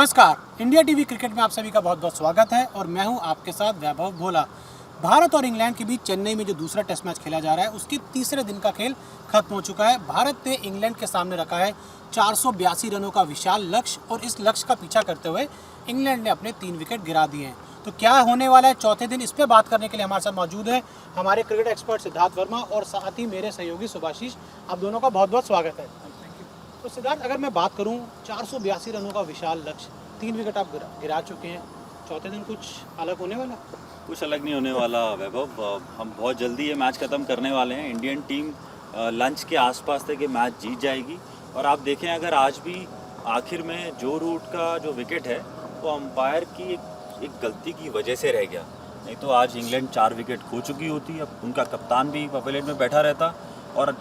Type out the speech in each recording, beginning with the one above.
नमस्कार, India TV cricket में आप सभी का बहुत बहुत स्वागत है और मैं हूं आपके साथ वैभव भोला। भारत और इंग्लैंड के बीच चेन्नई में जो दूसरा टेस्ट मैच खेला जा रहा है उसके तीसरे दिन का खेल खत्म हो चुका है। भारत ने इंग्लैंड के सामने रखा है 482 रनों का विशाल लक्ष्य और इस लक्ष्य का पीछा करते हुए इंग्लैंड ने अपने 3 विकेट गिरा दिए हैं। तो क्या होने वाला है चौथे दिन, इस पर बात करने के लिए हमारे साथ मौजूद है हमारे क्रिकेट एक्सपर्ट सिद्धार्थ वर्मा और साथ ही मेरे सहयोगी सुभाशीष। आप दोनों का बहुत बहुत स्वागत है। तो सिद्धार्थ, अगर मैं बात करूं 482 रनों का विशाल लक्ष्य, 3 विकेट आप गिरा चुके हैं, चौथे दिन कुछ अलग होने वाला? कुछ अलग नहीं होने वाला वैभव। हम बहुत जल्दी ये मैच ख़त्म करने वाले हैं। इंडियन टीम लंच के आसपास तक ये मैच जीत जाएगी। और आप देखें, अगर आज भी आखिर में जो रूट का जो विकेट है वो अंपायर की एक गलती की वजह से रह गया, नहीं तो आज इंग्लैंड 4 विकेट खो चुकी होती। अब उनका कप्तान भी पवेलियन में बैठा रहता और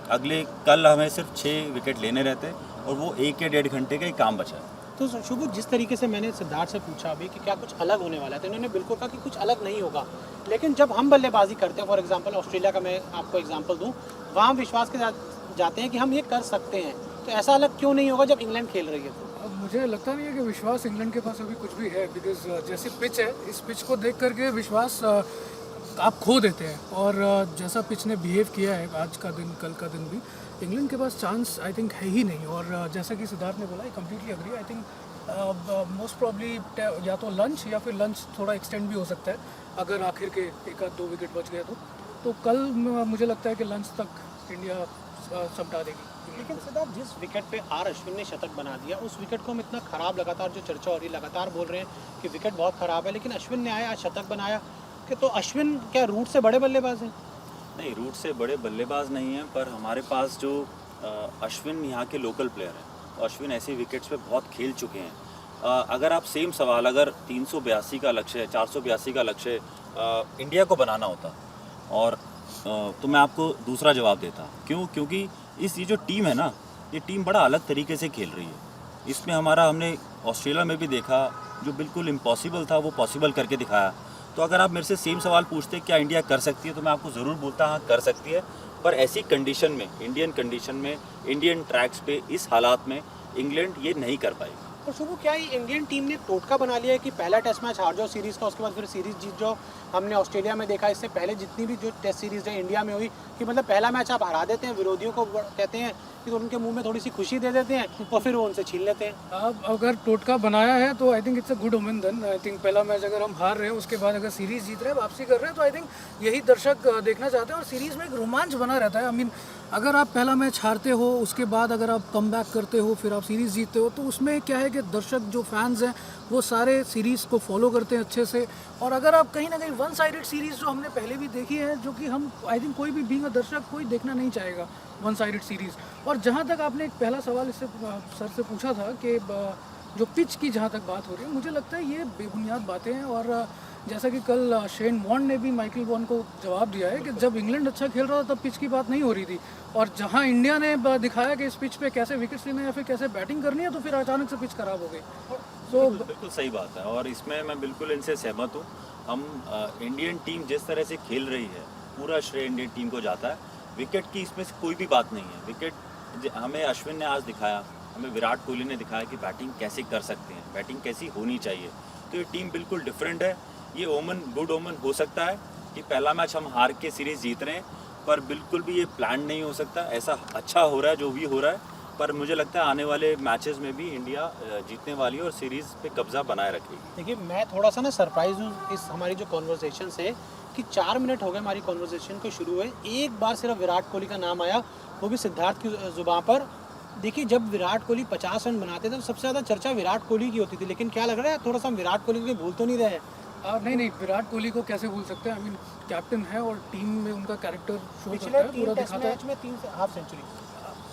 कल हमें सिर्फ 6 विकेट लेने रहते और वो 1 या 1.5 घंटे का ही काम बचा है। तो शुभ, जिस तरीके से मैंने सिद्धार्थ से पूछा अभी कि क्या कुछ अलग होने वाला है, तो इन्होंने बिल्कुल कहा कि कुछ अलग नहीं होगा। लेकिन जब हम बल्लेबाजी करते हैं, फॉर एग्जांपल ऑस्ट्रेलिया का मैं आपको एग्जांपल दूं, वहाँ विश्वास के साथ जाते हैं कि हम ये कर सकते हैं, तो ऐसा अलग क्यों नहीं होगा जब इंग्लैंड खेल रही है? तो मुझे लगता नहीं है कि विश्वास इंग्लैंड के पास अभी कुछ भी है, बिकॉज जैसी पिच है, इस पिच को देख करके विश्वास आप खो देते हैं। और जैसा पिच ने बिहेव किया है आज का दिन, कल का दिन भी, इंग्लैंड के पास चांस आई थिंक है ही नहीं। और जैसा कि सिद्धार्थ ने बोला, I completely agree. I think most probably या तो लंच या फिर लंच थोड़ा एक्सटेंड भी हो सकता है अगर आखिर के 1-2 विकेट बच गए तो कल मुझे लगता है कि लंच तक इंडिया समटा देगी। लेकिन सिद्धार्थ, जिस विकेट पे आर अश्विन ने शतक बना दिया, उस विकेट को हम इतना खराब, लगातार जो चर्चा हो रही है, लगातार बोल रहे हैं कि विकेट बहुत खराब है, लेकिन अश्विन ने आया, शतक बनाया, कि तो अश्विन क्या रूट से बड़े बल्लेबाज हैं? नहीं, रूट से बड़े बल्लेबाज नहीं हैं, पर हमारे पास जो अश्विन यहाँ के लोकल प्लेयर हैं, तो अश्विन ऐसे विकेट्स पे बहुत खेल चुके हैं। अगर आप सेम सवाल, अगर 382 का लक्ष्य है, 482 का लक्ष्य इंडिया को बनाना होता और तो मैं आपको दूसरा जवाब देता। क्यों? क्योंकि ये जो टीम है ना, ये टीम बड़ा अलग तरीके से खेल रही है। इसमें हमने ऑस्ट्रेलिया में भी देखा, जो बिल्कुल इम्पॉसिबल था वो पॉसिबल करके दिखाया। तो अगर आप मेरे से सेम सवाल पूछते क्या इंडिया कर सकती है, तो मैं आपको ज़रूर बोलता हाँ, कर सकती है। पर ऐसी कंडीशन में, इंडियन कंडीशन में, इंडियन ट्रैक्स पे, इस हालात में इंग्लैंड ये नहीं कर पाएगी। और शुरू, क्या ही इंडियन टीम ने टोटका बना लिया है कि पहला टेस्ट मैच हार जाओ सीरीज़ का, उसके बाद फिर सीरीज़ जीत जाओ? हमने ऑस्ट्रेलिया में देखा, इससे पहले जितनी भी जो टेस्ट सीरीज़ है इंडिया में हुई, कि मतलब पहला मैच आप हरा देते हैं, विरोधियों को कहते हैं कि उनके मुंह में थोड़ी सी खुशी दे देते हैं और फिर वो उनसे छीन लेते हैं। अब अगर टोटका बनाया है तो I think it's a good omen then. I think पहला मैच अगर हम हार रहे हैं, उसके बाद अगर सीरीज़ जीत रहे हैं, वापसी कर रहे हैं, तो आई थिंक यही दर्शक देखना चाहते हैं और सीरीज़ में एक रोमांच बना रहता है। आई मीन, अगर आप पहला मैच हारते हो, उसके बाद अगर आप कम बैक करते हो, फिर आप सीरीज़ जीतते हो, तो उसमें क्या है कि दर्शक, जो फैंस हैं, वो सारे सीरीज़ को फॉलो करते हैं अच्छे से। और अगर आप कहीं ना कहीं वन साइडेड सीरीज़ जो हमने पहले भी देखी है, जो कि हम आई थिंक कोई भी बीइंग अ दर्शक कोई देखना नहीं चाहेगा वन साइडेड सीरीज़। और जहाँ तक आपने एक पहला सवाल इससे सर से पूछा था कि जो पिच की जहाँ तक बात हो रही है, मुझे लगता है ये बेबुनियाद बातें हैं। और जैसा कि कल शेन वॉर्न ने भी माइकल वॉर्न को जवाब दिया है कि जब इंग्लैंड अच्छा खेल रहा था तब पिच की बात नहीं हो रही थी, और जहां इंडिया ने दिखाया कि इस पिच पे कैसे विकेट्स लेने या फिर कैसे बैटिंग करनी है, तो फिर अचानक से पिच खराब हो गई। तो बिल्कुल सही बात है और इसमें मैं बिल्कुल इनसे सहमत हूँ। हम इंडियन टीम जिस तरह से खेल रही है, पूरा श्रेय इंडियन टीम को जाता है। विकेट की इसमें से कोई भी बात नहीं है। विकेट हमें अश्विन ने आज दिखाया, हमें विराट कोहली ने दिखाया कि बैटिंग कैसे कर सकते हैं, बैटिंग कैसी होनी चाहिए। तो ये टीम बिल्कुल डिफरेंट है। ये ओमन, गुड ओमन हो सकता है कि पहला मैच हम हार के सीरीज़ जीत रहे हैं, पर बिल्कुल भी ये प्लान नहीं हो सकता। ऐसा अच्छा हो रहा है जो भी हो रहा है, पर मुझे लगता है आने वाले मैचेस में भी इंडिया जीतने वाली है और सीरीज़ पे कब्जा बनाए रखेगी। देखिए, मैं थोड़ा सा ना सरप्राइज हूँ इस हमारी जो कॉन्वर्सेशन से, कि 4 मिनट हो गए हमारी कॉन्वर्सेशन को शुरू हुए, एक बार सिर्फ विराट कोहली का नाम आया, वो भी सिद्धार्थ की ज़ुबान पर। देखिए, जब विराट कोहली 50 रन बनाते थे तो सबसे ज़्यादा चर्चा विराट कोहली की होती थी, लेकिन क्या लग रहा है थोड़ा सा हम विराट कोहली को भूल तो नहीं रहे? नहीं, विराट कोहली को कैसे भूल सकते हैं? आई मीन, कैप्टन है और टीम में उनका कैरेक्टर शो करता है, पूरा दिखाता है। मैच में 3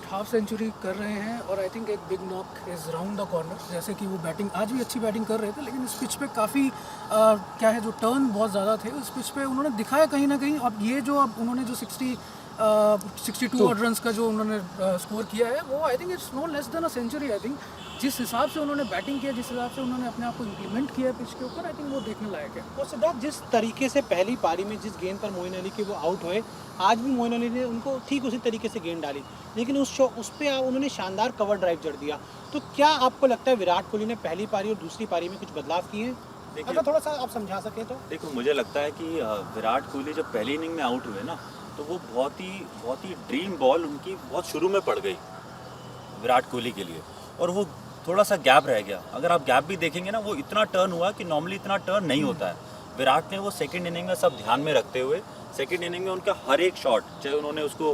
हाफ सेंचुरी कर रहे हैं और आई थिंक एक big knock is round the corner. जैसे कि वो बैटिंग आज भी अच्छी बैटिंग कर रहे थे, लेकिन इस पिच पे काफ़ी क्या है, जो टर्न बहुत ज़्यादा थे उस पिच पे उन्होंने दिखाया कहीं ना कहीं। अब ये जो अब उन्होंने जो 60 62 ऑड रन्स का जो उन्होंने स्कोर किया है, वो I think it's no less than a century. I think जिस हिसाब से उन्होंने बैटिंग किया, जिस हिसाब से उन्होंने अपने आप को इम्प्लीमेंट किया है पिच के ऊपर, आई थिंक वो देखने लायक है। और सिद्धार्थ, जिस तरीके से पहली पारी में जिस गेंद पर मोइन अली के वो आउट हुए, आज भी मोइन अली ने उनको ठीक उसी तरीके से गेंद डाली, लेकिन उस पर उन्होंने शानदार कवर ड्राइव जड़ दिया। तो क्या आपको लगता है विराट कोहली ने पहली पारी और दूसरी पारी में कुछ बदलाव किए हैं? अगर थोड़ा सा आप समझा सकें तो। देखो, मुझे लगता है कि विराट कोहली जब पहली इनिंग में आउट हुए ना, तो वो बहुत ही ड्रीम बॉल उनकी बहुत शुरू में पड़ गई विराट कोहली के लिए, और वो थोड़ा सा गैप रह गया। अगर आप गैप भी देखेंगे ना, वो इतना टर्न हुआ कि नॉर्मली इतना टर्न नहीं होता है। विराट ने वो सेकंड इनिंग में सब ध्यान में रखते हुए सेकंड इनिंग में उनका हर एक शॉट, चाहे उन्होंने उसको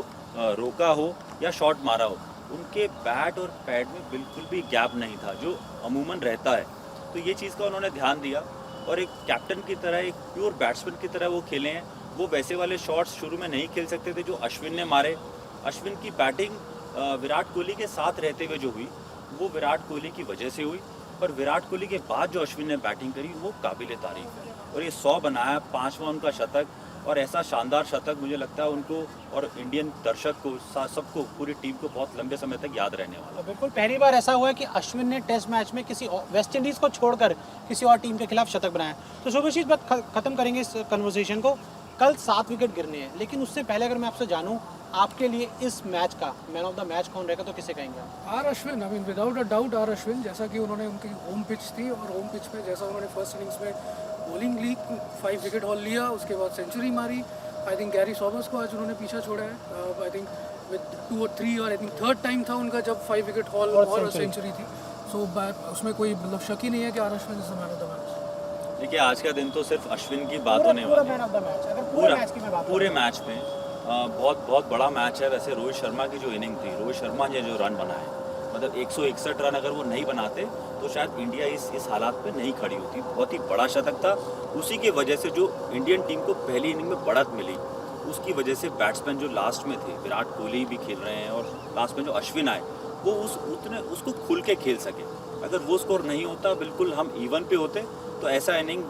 रोका हो या शॉट मारा हो, उनके बैट और पैड में बिल्कुल भी गैप नहीं था, जो अमूमन रहता है। तो ये चीज़ का उन्होंने ध्यान दिया, और एक कैप्टन की तरह, एक प्योर बैट्समैन की तरह वो खेले हैं। वो वैसे वाले शॉट्स शुरू में नहीं खेल सकते थे जो अश्विन ने मारे। अश्विन की बैटिंग विराट कोहली के साथ रहते हुए जो हुई, वो विराट कोहली की वजह से हुई, पर विराट कोहली के बाद जो अश्विन ने बैटिंग करी वो काबिल तारीफ है। और ये 100 बनाया, 5वां उनका शतक, और ऐसा शानदार शतक मुझे लगता है उनको और इंडियन दर्शक को, सबको, पूरी टीम को बहुत लंबे समय तक याद रहने वाला। बिल्कुल, पहली बार ऐसा हुआ है कि अश्विन ने टेस्ट मैच में किसी वेस्ट इंडीज़ को छोड़कर किसी और टीम के खिलाफ शतक बनाया। तो शुभशीष, बात खत्म करेंगे इस कन्वर्सेशन को। कल 7 विकेट गिरने हैं, लेकिन उससे पहले अगर मैं आपसे जानूं, आपके लिए इस मैच का मैन ऑफ द मैच कौन रहेगा, तो किसे कहेंगे आप? R Ashwin, I mean without a doubt R Ashwin. जैसा कि उन्होंने, उनकी होम पिच थी, और होम पिच पे जैसा उन्होंने फर्स्ट इनिंग्स में बॉलिंग ली, 5 विकेट हॉल लिया, उसके बाद सेंचुरी मारी। आई थिंक गैरी सॉबर्स को आज उन्होंने पीछा छोड़ा है, आई थिंक विद 2 और 3, और आई थिंक थर्ड टाइम था उनका जब 5 विकेट हॉल और सेंचुरी थी। सो उसमें कोई मतलब शक ही नहीं है कि R Ashwin is the man of the match. देखिए, आज का दिन तो सिर्फ अश्विन की बात होने वाली है। पूरे मैच में बहुत बड़ा मैच है। वैसे रोहित शर्मा की जो इनिंग थी, रोहित शर्मा ने जो रन बनाए, मतलब 161 रन अगर वो नहीं बनाते तो शायद इंडिया इस हालात पे नहीं खड़ी होती। बहुत ही बड़ा शतक था। उसी की वजह से जो इंडियन टीम को पहली इनिंग में बढ़त मिली, उसकी वजह से बैट्समैन जो लास्ट में थे, विराट कोहली भी खेल रहे हैं, और लास्ट में जो अश्विन आए, वो उसको खुल के खेल सके। अगर वो स्कोर नहीं होता, बिल्कुल हम इवन पे होते, तो ऐसा इनिंग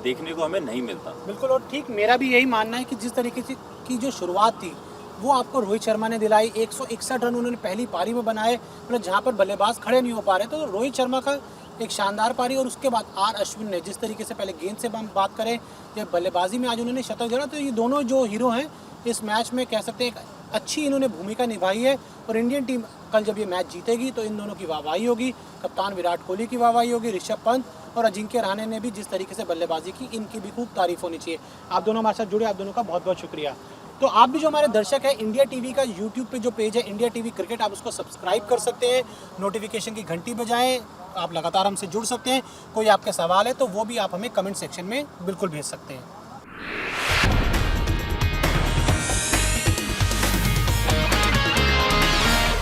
देखने को हमें नहीं मिलता। बिल्कुल, और ठीक मेरा भी यही मानना है कि जिस तरीके से की जो शुरुआत थी, वो आपको रोहित शर्मा ने दिलाई। 161 रन उन्होंने पहली पारी में बनाए, मतलब जहाँ पर बल्लेबाज खड़े नहीं हो पा रहे, तो रोहित शर्मा का एक शानदार पारी, और उसके बाद आर अश्विन ने जिस तरीके से, पहले गेंद से हम बात करें या बल्लेबाजी में आज उन्होंने शतक जड़ा, तो ये दोनों जो हीरो हैं इस मैच में, कह सकते हैं एक अच्छी इन्होंने भूमिका निभाई है। और इंडियन टीम कल जब ये मैच जीतेगी तो इन दोनों की वाहवाही होगी, कप्तान विराट कोहली की वाहवाही होगी, ऋषभ पंत और अजिंक्य रहाणे ने भी जिस तरीके से बल्लेबाजी की, इनकी भी खूब तारीफ होनी चाहिए। आप दोनों हमारे साथ जुड़े, आप दोनों का बहुत बहुत शुक्रिया। तो आप भी जो हमारे दर्शक हैं, इंडिया टीवी का यूट्यूब पे जो पेज है इंडिया टीवी क्रिकेट, आप उसको सब्सक्राइब कर सकते हैं, नोटिफिकेशन की घंटी बजाएं, आप लगातार हमसे जुड़ सकते हैं। कोई आपके सवाल है तो वो भी आप हमें कमेंट सेक्शन में बिल्कुल भेज सकते हैं।